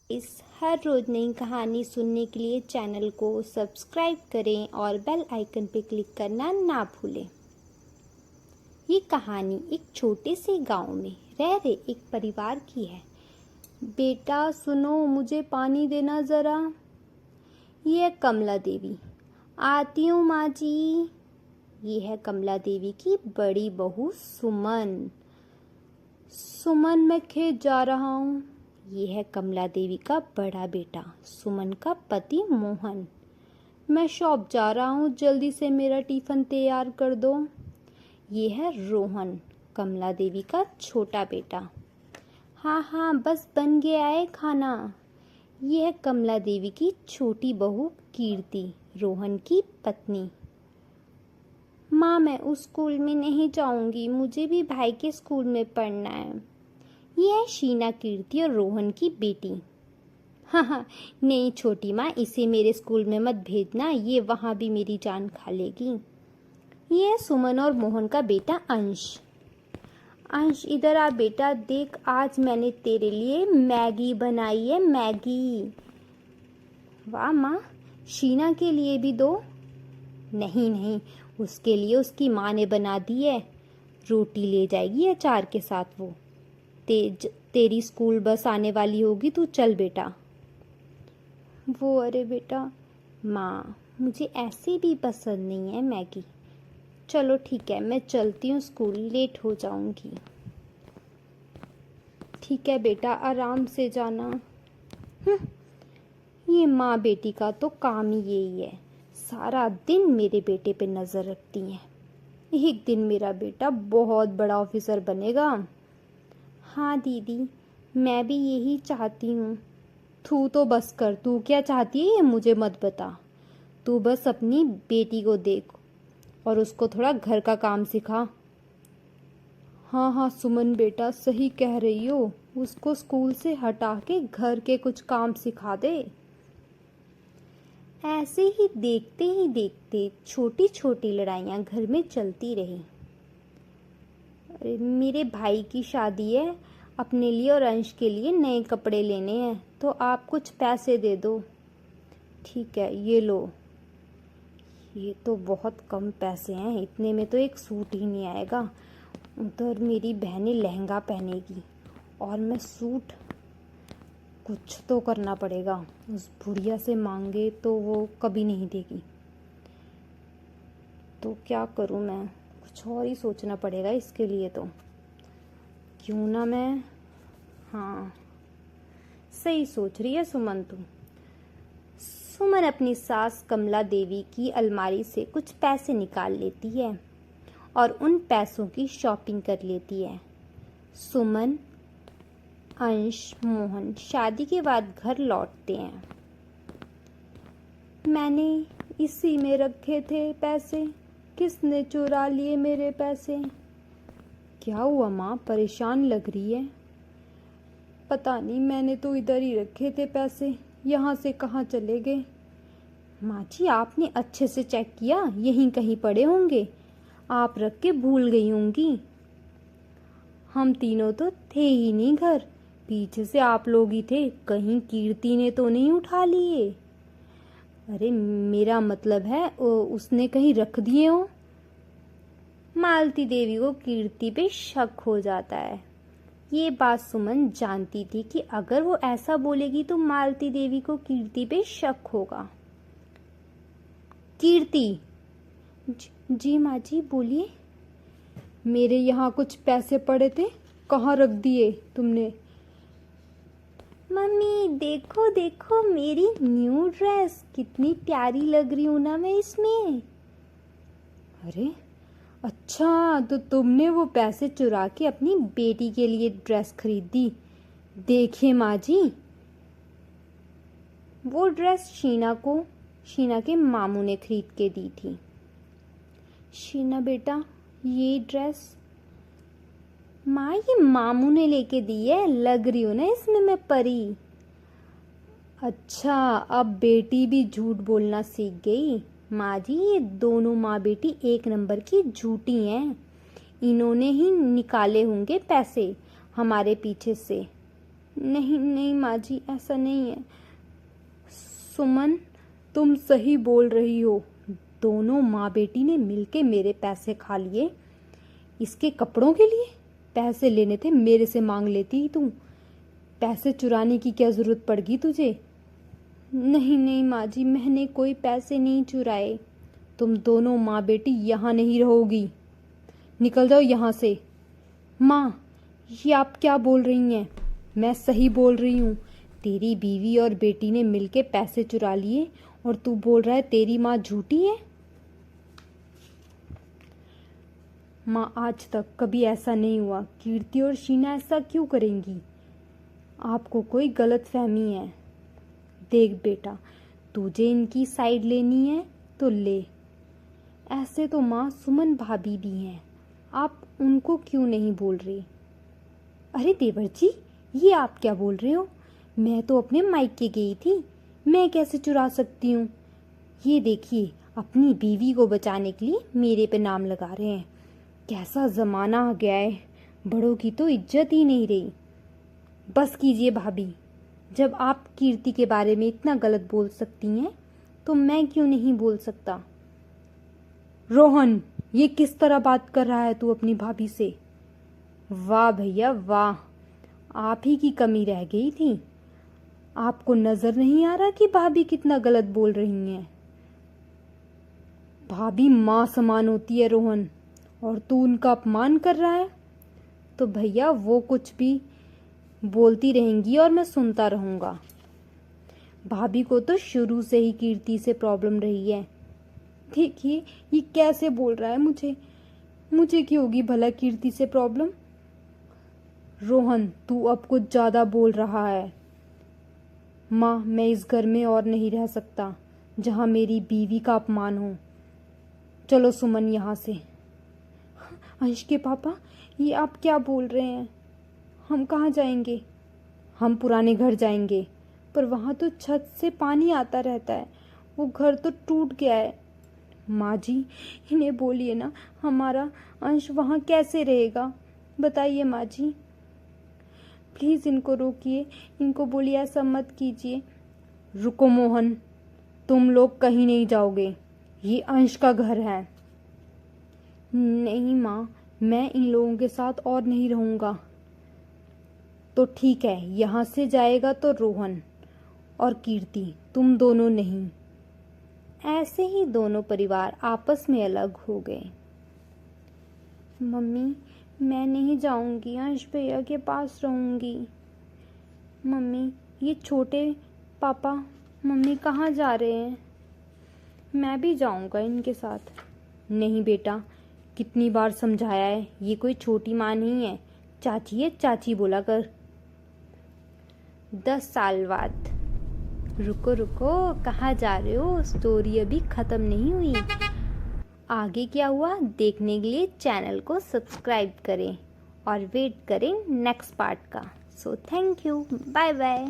इस हर रोज़ नई कहानी सुनने के लिए चैनल को सब्सक्राइब करें और बेल आइकन पर क्लिक करना ना भूलें। ये कहानी एक छोटे से गांव में रह रहे एक परिवार की है। बेटा सुनो, मुझे पानी देना ज़रा। ये है कमला देवी। आती हूँ माँ जी। ये है कमला देवी की बड़ी बहू सुमन। सुमन, मैं खेत जा रहा हूँ। ये है कमला देवी का बड़ा बेटा सुमन का पति मोहन। मैं शॉप जा रहा हूँ, जल्दी से मेरा टिफ़िन तैयार कर दो। ये है रोहन, कमला देवी का छोटा बेटा। हाँ हाँ, बस बन गया है खाना। ये है कमला देवी की छोटी बहू कीर्ति, रोहन की पत्नी। माँ, मैं उस स्कूल में नहीं जाऊंगी, मुझे भी भाई के स्कूल में पढ़ना है। ये है शीना, कीर्ति और रोहन की बेटी। हाँ हाँ, नहीं छोटी माँ, इसे मेरे स्कूल में मत भेजना, ये वहाँ भी मेरी जान खा लेगी। ये है सुमन और मोहन का बेटा अंश। अंश इधर आ बेटा, देख आज मैंने तेरे लिए मैगी बनाई है, मैगी। वाह माँ, शीना के लिए भी दो। नहीं नहीं, उसके लिए उसकी माँ ने बना दी है। रोटी ले जाएगी अचार के साथ वो। तेरी स्कूल बस आने वाली होगी, तू चल बेटा। वो अरे बेटा, माँ मुझे ऐसे भी पसंद नहीं है मैगी। चलो ठीक है, मैं चलती हूँ, स्कूल लेट हो जाऊंगी। ठीक है बेटा, आराम से जाना। ये माँ बेटी का तो काम ही यही है, सारा दिन मेरे बेटे पे नज़र रखती हैं। एक दिन मेरा बेटा बहुत बड़ा ऑफिसर बनेगा। हाँ दीदी, मैं भी यही चाहती हूँ। तू तो बस कर, तू क्या चाहती है ये मुझे मत बता। तू बस अपनी बेटी को देख और उसको थोड़ा घर का काम सिखा। हाँ हाँ सुमन बेटा, सही कह रही हो, उसको स्कूल से हटा के घर के कुछ काम सिखा दे। ऐसे ही देखते छोटी छोटी लड़ाइयाँ घर में चलती रही। अरे मेरे भाई की शादी है, अपने लिए और अंश के लिए नए कपड़े लेने हैं, तो आप कुछ पैसे दे दो। ठीक है, ये लो। ये तो बहुत कम पैसे हैं, इतने में तो एक सूट ही नहीं आएगा। उधर मेरी बहनें लहंगा पहनेगी और मैं सूट। कुछ तो करना पड़ेगा, उस बुढ़िया से मांगे तो वो कभी नहीं देगी। तो क्या करूं मैं, कुछ और ही सोचना पड़ेगा इसके लिए। तो क्यों ना मैं, हाँ सही सोच रही है सुमन तू। सुमन अपनी सास कमला देवी की अलमारी से कुछ पैसे निकाल लेती है और उन पैसों की शॉपिंग कर लेती है। सुमन, अंश, मोहन शादी के बाद घर लौटते हैं। मैंने इसी में रखे थे पैसे, किसने चुरा लिए मेरे पैसे। क्या हुआ माँ, परेशान लग रही है। पता नहीं, मैंने तो इधर ही रखे थे पैसे, यहाँ से कहाँ चले गए। माँ जी, आपने अच्छे से चेक किया, यहीं कहीं पड़े होंगे, आप रख के भूल गई होंगी। हम तीनों तो थे ही नहीं घर, पीछे से आप लोग ही थे, कहीं कीर्ति ने तो नहीं उठा लिए। अरे मेरा मतलब है उसने कहीं रख दिए हो। मालती देवी को कीर्ति पे शक हो जाता है। ये बात सुमन जानती थी कि अगर वो ऐसा बोलेगी तो मालती देवी को कीर्ति पे शक होगा। कीर्ति। जी माँ जी, बोलिए। मेरे यहाँ कुछ पैसे पड़े थे, कहाँ रख दिए तुमने। मम्मी देखो देखो, मेरी न्यू ड्रेस, कितनी प्यारी लग रही हूँ ना मैं इसमें। अरे अच्छा, तो तुमने वो पैसे चुरा के अपनी बेटी के लिए ड्रेस खरीदी। देखिए माँ जी, वो ड्रेस शीना के मामू ने खरीद के दी थी। शीना बेटा, ये ड्रेस माँ, ये मामू ने लेके दी है, लग रही हूँ ना इसमें मैं परी। अच्छा, अब बेटी भी झूठ बोलना सीख गई। माँ जी, ये दोनों माँ बेटी एक नंबर की झूठी हैं। इन्होंने ही निकाले होंगे पैसे हमारे पीछे से। नहीं नहीं माँ जी, ऐसा नहीं है। सुमन, तुम सही बोल रही हो। दोनों माँ बेटी ने मिलके मेरे पैसे खा लिए। इसके कपड़ों के लिए पैसे लेने थे, मेरे से मांग लेती ही तू। पैसे चुराने की क्या जरूरत पड़ गई तुझे? नहीं नहीं माँ जी, मैंने कोई पैसे नहीं चुराए। तुम दोनों माँ बेटी यहाँ नहीं रहोगी, निकल जाओ यहाँ से। माँ, ये आप क्या बोल रही हैं? मैं सही बोल रही हूँ। तेरी बीवी और बेटी ने मिलके पैसे चुरा लिए और तू बोल रहा है तेरी माँ झूठी है? माँ, आज तक कभी ऐसा नहीं हुआ। कीर्ति और शीना ऐसा क्यों करेंगी? आपको कोई गलतफहमी है। देख बेटा, तुझे इनकी साइड लेनी है तो ले। ऐसे तो माँ सुमन भाभी भी हैं, आप उनको क्यों नहीं बोल रही? अरे देवर जी, ये आप क्या बोल रहे हो? मैं तो अपने मायके गई थी, मैं कैसे चुरा सकती हूँ? ये देखिए, अपनी बीवी को बचाने के लिए मेरे पे नाम लगा रहे हैं। कैसा ज़माना आ गया है, बड़ों की तो इज्जत ही नहीं रही। बस कीजिए भाभी, जब आप कीर्ति के बारे में इतना गलत बोल सकती हैं तो मैं क्यों नहीं बोल सकता? रोहन, ये किस तरह बात कर रहा है तू अपनी भाभी से? वाह भैया वाह, आप ही की कमी रह गई थी। आपको नजर नहीं आ रहा कि भाभी कितना गलत बोल रही हैं? भाभी माँ समान होती है रोहन, और तू उनका अपमान कर रहा है। तो भैया वो कुछ भी बोलती रहेंगी और मैं सुनता रहूंगा। भाभी को तो शुरू से ही कीर्ति से प्रॉब्लम रही है। देखिए, ये कैसे बोल रहा है मुझे क्यों होगी भला कीर्ति से प्रॉब्लम? रोहन, तू अब कुछ ज्यादा बोल रहा है। माँ, मैं इस घर में और नहीं रह सकता जहाँ मेरी बीवी का अपमान हो। चलो सुमन यहाँ से। अंश के पापा, ये आप क्या बोल रहे हैं? हम कहाँ जाएंगे? हम पुराने घर जाएंगे, पर वहाँ तो छत से पानी आता रहता है, वो घर तो टूट गया है। माँ जी, इन्हें बोलिए ना, हमारा अंश वहाँ कैसे रहेगा? बताइए माँ जी, प्लीज़ इनको रोकिए, इनको बोलिए ऐसा मत कीजिए। रुको मोहन, तुम लोग कहीं नहीं जाओगे, ये अंश का घर है। नहीं माँ, मैं इन लोगों के साथ और नहीं रहूँगा। तो ठीक है, यहाँ से जाएगा तो रोहन और कीर्ति, तुम दोनों नहीं। ऐसे ही दोनों परिवार आपस में अलग हो गए। मम्मी, मैं नहीं जाऊंगी, अंश भैया के पास रहूंगी। मम्मी, ये छोटे पापा मम्मी कहाँ जा रहे हैं? मैं भी जाऊंगा इनके साथ। नहीं बेटा, कितनी बार समझाया है, ये कोई छोटी माँ नहीं है, चाची है, चाची बोला कर। 10 साल बाद। रुको रुको, कहाँ जा रहे हो? स्टोरी अभी खत्म नहीं हुई। आगे क्या हुआ देखने के लिए चैनल को सब्सक्राइब करें और वेट करें नेक्स्ट पार्ट का। So thank you, bye bye.